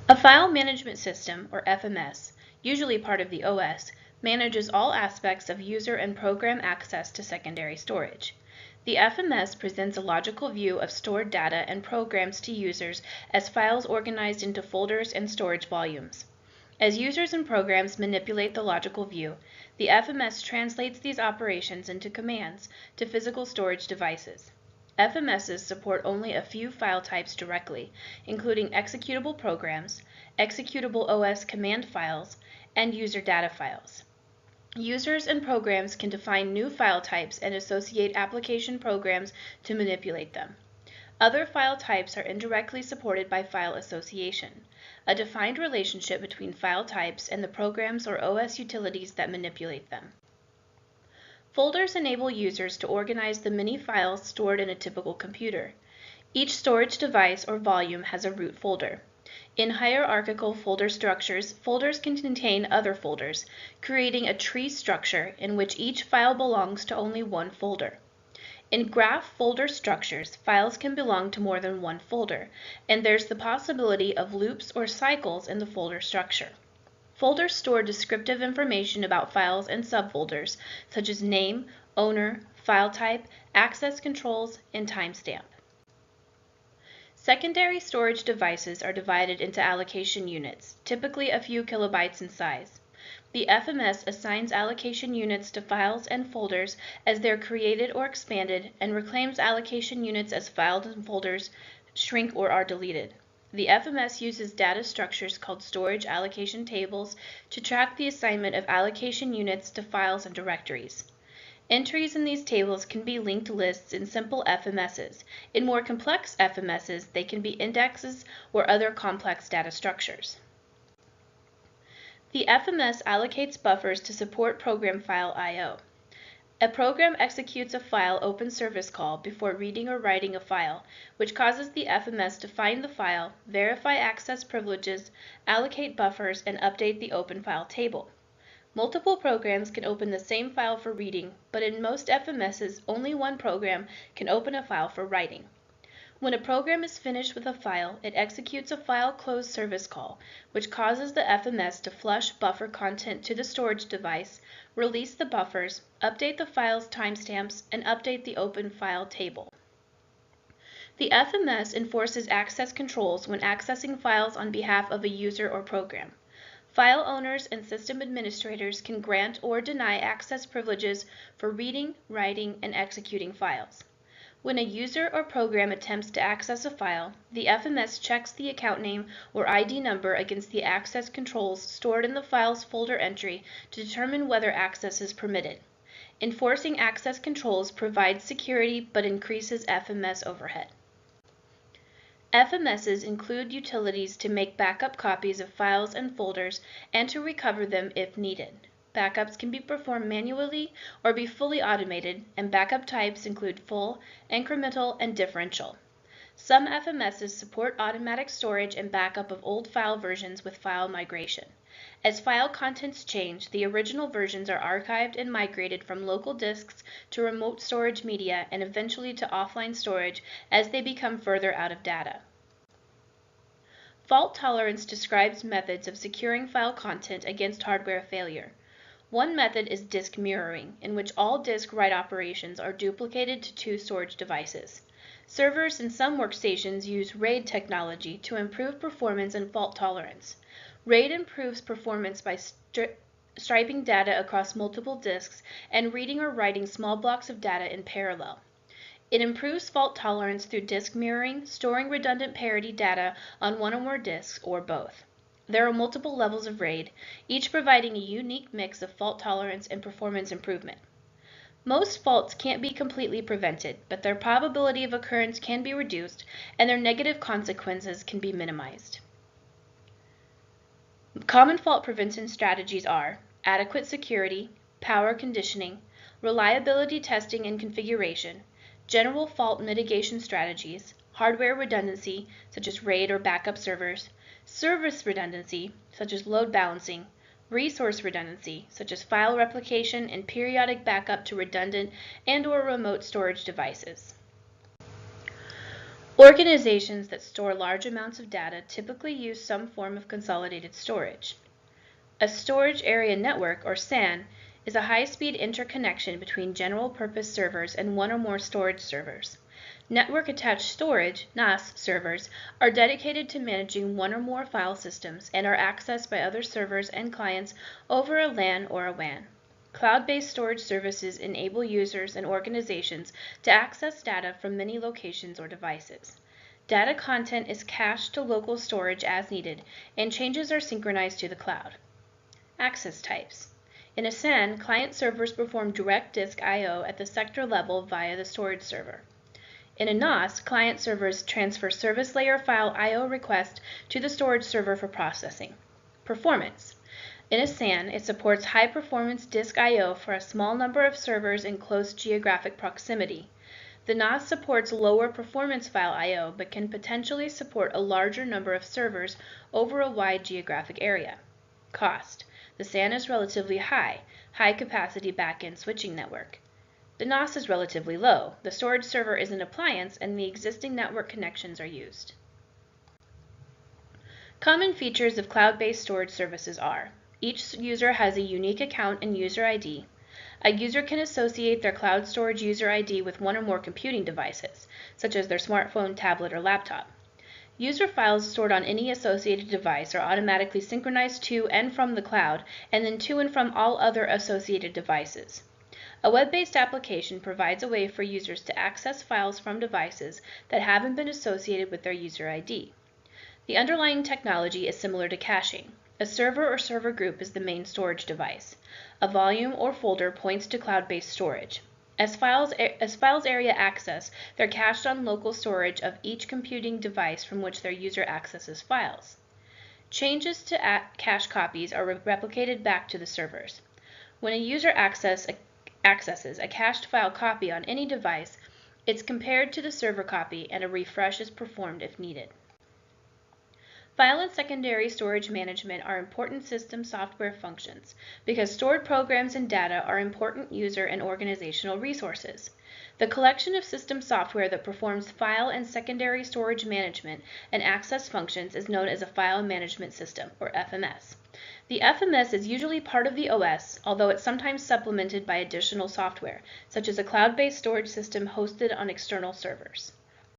A file management system, or FMS, usually part of the OS, manages all aspects of user and program access to secondary storage. The FMS presents a logical view of stored data and programs to users as files organized into folders and storage volumes. As users and programs manipulate the logical view, the FMS translates these operations into commands to physical storage devices. FMSs support only a few file types directly, including executable programs, executable OS command files, and user data files. Users and programs can define new file types and associate application programs to manipulate them. Other file types are indirectly supported by file association, a defined relationship between file types and the programs or OS utilities that manipulate them. Folders enable users to organize the many files stored in a typical computer. Each storage device or volume has a root folder. In hierarchical folder structures, folders can contain other folders, creating a tree structure in which each file belongs to only one folder. In graph folder structures, files can belong to more than one folder, and there's the possibility of loops or cycles in the folder structure. Folders store descriptive information about files and subfolders, such as name, owner, file type, access controls, and timestamp. Secondary storage devices are divided into allocation units, typically a few kilobytes in size. The FMS assigns allocation units to files and folders as they're created or expanded, and reclaims allocation units as files and folders shrink or are deleted. The FMS uses data structures called storage allocation tables to track the assignment of allocation units to files and directories. Entries in these tables can be linked lists in simple FMSs. In more complex FMSs, they can be indexes or other complex data structures. The FMS allocates buffers to support program file I/O. A program executes a file open service call before reading or writing a file, which causes the FMS to find the file, verify access privileges, allocate buffers, and update the open file table. Multiple programs can open the same file for reading, but in most FMSs, only one program can open a file for writing. When a program is finished with a file, it executes a file close service call, which causes the FMS to flush buffer content to the storage device, release the buffers, update the file's timestamps, and update the open file table. The FMS enforces access controls when accessing files on behalf of a user or program. File owners and system administrators can grant or deny access privileges for reading, writing, and executing files. When a user or program attempts to access a file, the FMS checks the account name or ID number against the access controls stored in the file's folder entry to determine whether access is permitted. Enforcing access controls provides security but increases FMS overhead. FMSs include utilities to make backup copies of files and folders and to recover them if needed. Backups can be performed manually or be fully automated, and backup types include full, incremental, and differential. Some FMSs support automatic storage and backup of old file versions with file migration. As file contents change, the original versions are archived and migrated from local disks to remote storage media and eventually to offline storage as they become further out of data. Fault tolerance describes methods of securing file content against hardware failure. One method is disk mirroring, in which all disk write operations are duplicated to two storage devices. Servers and some workstations use RAID technology to improve performance and fault tolerance. RAID improves performance by striping data across multiple disks and reading or writing small blocks of data in parallel. It improves fault tolerance through disk mirroring, storing redundant parity data on one or more disks, or both. There are multiple levels of RAID, each providing a unique mix of fault tolerance and performance improvement. Most faults can't be completely prevented, but their probability of occurrence can be reduced and their negative consequences can be minimized. Common fault prevention strategies are adequate security, power conditioning, reliability testing and configuration, general fault mitigation strategies, hardware redundancy, such as RAID or backup servers, service redundancy, such as load balancing, resource redundancy, such as file replication and periodic backup to redundant and/or remote storage devices. Organizations that store large amounts of data typically use some form of consolidated storage. A storage area network, or SAN, is a high-speed interconnection between general-purpose servers and one or more storage servers. Network-attached storage, NAS, servers are dedicated to managing one or more file systems and are accessed by other servers and clients over a LAN or a WAN. Cloud-based storage services enable users and organizations to access data from many locations or devices. Data content is cached to local storage as needed, and changes are synchronized to the cloud. Access types. In a SAN, client servers perform direct disk I/O at the sector level via the storage server. In a NAS, client servers transfer service layer file I/O request to the storage server for processing. Performance. In a SAN, it supports high-performance disk I/O for a small number of servers in close geographic proximity. The NAS supports lower performance file I/O but can potentially support a larger number of servers over a wide geographic area. Cost. The SAN is relatively high-capacity back-end switching network. The NAS is relatively low. The storage server is an appliance and the existing network connections are used. Common features of cloud-based storage services are: each user has a unique account and user ID. A user can associate their cloud storage user ID with one or more computing devices, such as their smartphone, tablet, or laptop. User files stored on any associated device are automatically synchronized to and from the cloud, and then to and from all other associated devices. A web-based application provides a way for users to access files from devices that haven't been associated with their user ID. The underlying technology is similar to caching. A server or server group is the main storage device. A volume or folder points to cloud-based storage. As files area access, they're cached on local storage of each computing device from which their user accesses files. Changes to cache copies are replicated back to the servers. When a user accesses a cached file copy on any device, it's compared to the server copy and a refresh is performed if needed. File and secondary storage management are important system software functions because stored programs and data are important user and organizational resources. The collection of system software that performs file and secondary storage management and access functions is known as a file management system, or FMS. The FMS is usually part of the OS, although it's sometimes supplemented by additional software, such as a cloud-based storage system hosted on external servers.